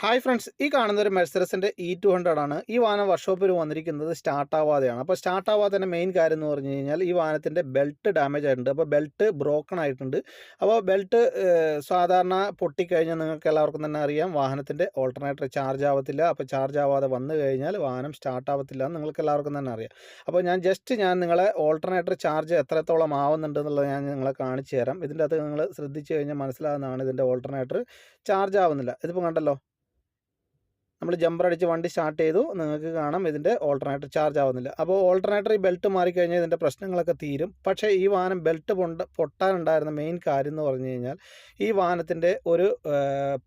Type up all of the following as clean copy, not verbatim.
Hi friends, ഈ കാണുന്ന ഒരു മെഴ്സറസിൻ്റെ E200 ആണ്. ഈ വാഹനം വർക്ക്ഷോപ്പിൽ വന്നിരിക്കുന്നത് സ്റ്റാർട്ട് ആവാതെയാണ്. അപ്പോൾ സ്റ്റാർട്ട് ആവാത്തതിൻ്റെ മെയിൻ കാര്യം എന്ന് പറഞ്ഞു കഴിഞ്ഞാൽ ഈ വാഹനത്തിൻ്റെ ബെൽറ്റ് ഡാമേജ് ആയിട്ടുണ്ട്. അപ്പോൾ ബെൽറ്റ് ബ്രോക്കൺ ആയിട്ടുണ്ട്. അപ്പോൾ ബെൽറ്റ് സാധാരണ പൊട്ടിക്കഴിഞ്ഞാൽ നിങ്ങൾക്ക് എല്ലാവർക്കും തന്നെ അറിയാം, വാഹനത്തിൻ്റെ ഓൾട്ടർനേറ്റർ ചാർജ് ആവത്തില്ല. അപ്പോൾ ചാർജ് ആവാതെ വന്നു കഴിഞ്ഞാൽ വാഹനം സ്റ്റാർട്ട് ആവത്തില്ല എന്ന് നിങ്ങൾക്ക് എല്ലാവർക്കും തന്നെ അറിയാം. അപ്പോൾ ഞാൻ നിങ്ങളെ ഓൾട്ടർനേറ്റർ ചാർജ് എത്രത്തോളം ആവുന്നുണ്ട് എന്നുള്ളത് ഞാൻ നിങ്ങളെ കാണിച്ചു തരാം. ഇതിൻ്റെ അകത്ത് നിങ്ങൾ ശ്രദ്ധിച്ചു കഴിഞ്ഞാൽ മനസ്സിലാകുന്നതാണ്, ഇതിൻ്റെ ഓൾട്ടർനേറ്റർ ചാർജ് ആവുന്നില്ല. ഇതിപ്പോൾ കണ്ടല്ലോ, നമ്മൾ ജമ്പർ അടിച്ച് വണ്ടി സ്റ്റാർട്ട് ചെയ്തു, നിങ്ങൾക്ക് കാണാം ഇതിൻ്റെ ഓൾട്ടർനേറ്റർ ചാർജ് ആവുന്നില്ല. അപ്പോൾ ഓൾട്ടർനേറ്റർ ഈ ബെൽറ്റ് മാറിക്കഴിഞ്ഞാൽ ഇതിൻ്റെ പ്രശ്നങ്ങളൊക്കെ തീരും. പക്ഷേ ഈ വാഹനം ബെൽറ്റ് പൊട്ടാനുണ്ടായിരുന്ന മെയിൻ കാര്യം എന്ന് പറഞ്ഞു കഴിഞ്ഞാൽ ഈ വാഹനത്തിൻ്റെ ഒരു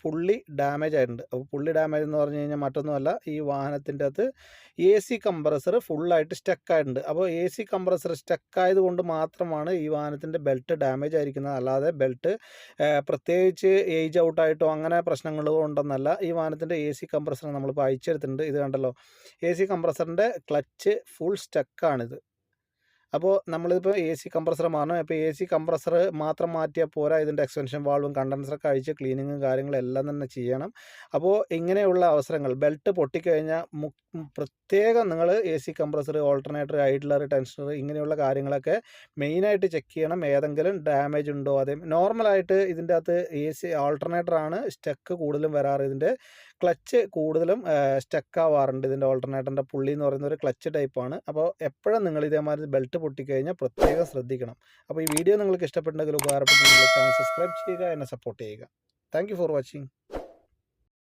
പുള്ളി ഡാമേജ് ആയിട്ടുണ്ട്. അപ്പോൾ പുള്ളി ഡാമേജ് എന്ന് പറഞ്ഞു കഴിഞ്ഞാൽ മറ്റൊന്നുമല്ല, ഈ വാഹനത്തിൻ്റെ അകത്ത് AC കംപ്രസർ ഫുള്ളായിട്ട് സ്റ്റക്കായിട്ടുണ്ട്. അപ്പോൾ AC കംപ്രസർ സ്റ്റക്കായത് കൊണ്ട് മാത്രമാണ് ഈ വാഹനത്തിൻ്റെ ബെൽറ്റ് ഡാമേജ് ആയിരിക്കുന്നത്. അല്ലാതെ ബെൽറ്റ് പ്രത്യേകിച്ച് ഏജ് ഔട്ടായിട്ടോ അങ്ങനെ പ്രശ്നങ്ങൾ കൊണ്ടൊന്നല്ല. ഈ വാഹനത്തിൻ്റെ AC കംപ്രസർ നമ്മളിപ്പോൾ അയച്ചെടുത്തിട്ടുണ്ട്. ഇത് കണ്ടല്ലോ, AC കംപ്രസറിൻ്റെ ക്ലച്ച് ഫുൾ സ്റ്റക്കാണിത്. അപ്പോൾ നമ്മളിപ്പോൾ AC കംപ്രസർ മാറണം. അപ്പോൾ AC കംപ്രസർ മാത്രം മാറ്റിയാൽ പോരാ, ഇതിൻ്റെ എക്സ്റ്റൻഷൻ വാൾവും കണ്ടൻസറൊക്കെ അഴിച്ച് ക്ലീനിങ്ങും കാര്യങ്ങളും എല്ലാം തന്നെ ചെയ്യണം. അപ്പോൾ ഇങ്ങനെയുള്ള അവസരങ്ങൾ ബെൽറ്റ് പൊട്ടിക്കഴിഞ്ഞാൽ പ്രത്യേകം നിങ്ങൾ AC compressor, alternator, idler, tensioner ഇങ്ങനെയുള്ള കാര്യങ്ങളൊക്കെ മെയിനായിട്ട് ചെക്ക് ചെയ്യണം. ഏതെങ്കിലും ഡാമേജ് ഉണ്ടോ? അതേ നോർമലായിട്ട് ഇതിൻ്റെ അകത്ത് AC ഓൾട്ടർനേറ്ററാണ് സ്റ്റക്ക് കൂടുതലും വരാറ്. ഇതിൻ്റെ ക്ലച്ച് കൂടുതലും സ്റ്റക്ക് ആവാറുണ്ട്. ഇതിൻ്റെ ഓൾട്ടർനേറ്ററിൻ്റെ പുള്ളി എന്ന് പറയുന്ന ഒരു ക്ലച്ച് ടൈപ്പാണ്. അപ്പോൾ എപ്പോഴും നിങ്ങൾ ഇതേമാതിരി ബെൽറ്റ് പൊട്ടിക്കഴിഞ്ഞാൽ പ്രത്യേകം ശ്രദ്ധിക്കണം. അപ്പോൾ ഈ വീഡിയോ നിങ്ങൾക്ക് ഇഷ്ടപ്പെട്ടെങ്കിൽ ഉപകാരപ്പെട്ടെങ്കിൽ ചാനൽ സബ്സ്ക്രൈബ് ചെയ്യുക, എന്നെ സപ്പോർട്ട് ചെയ്യുക. Thank you for watching.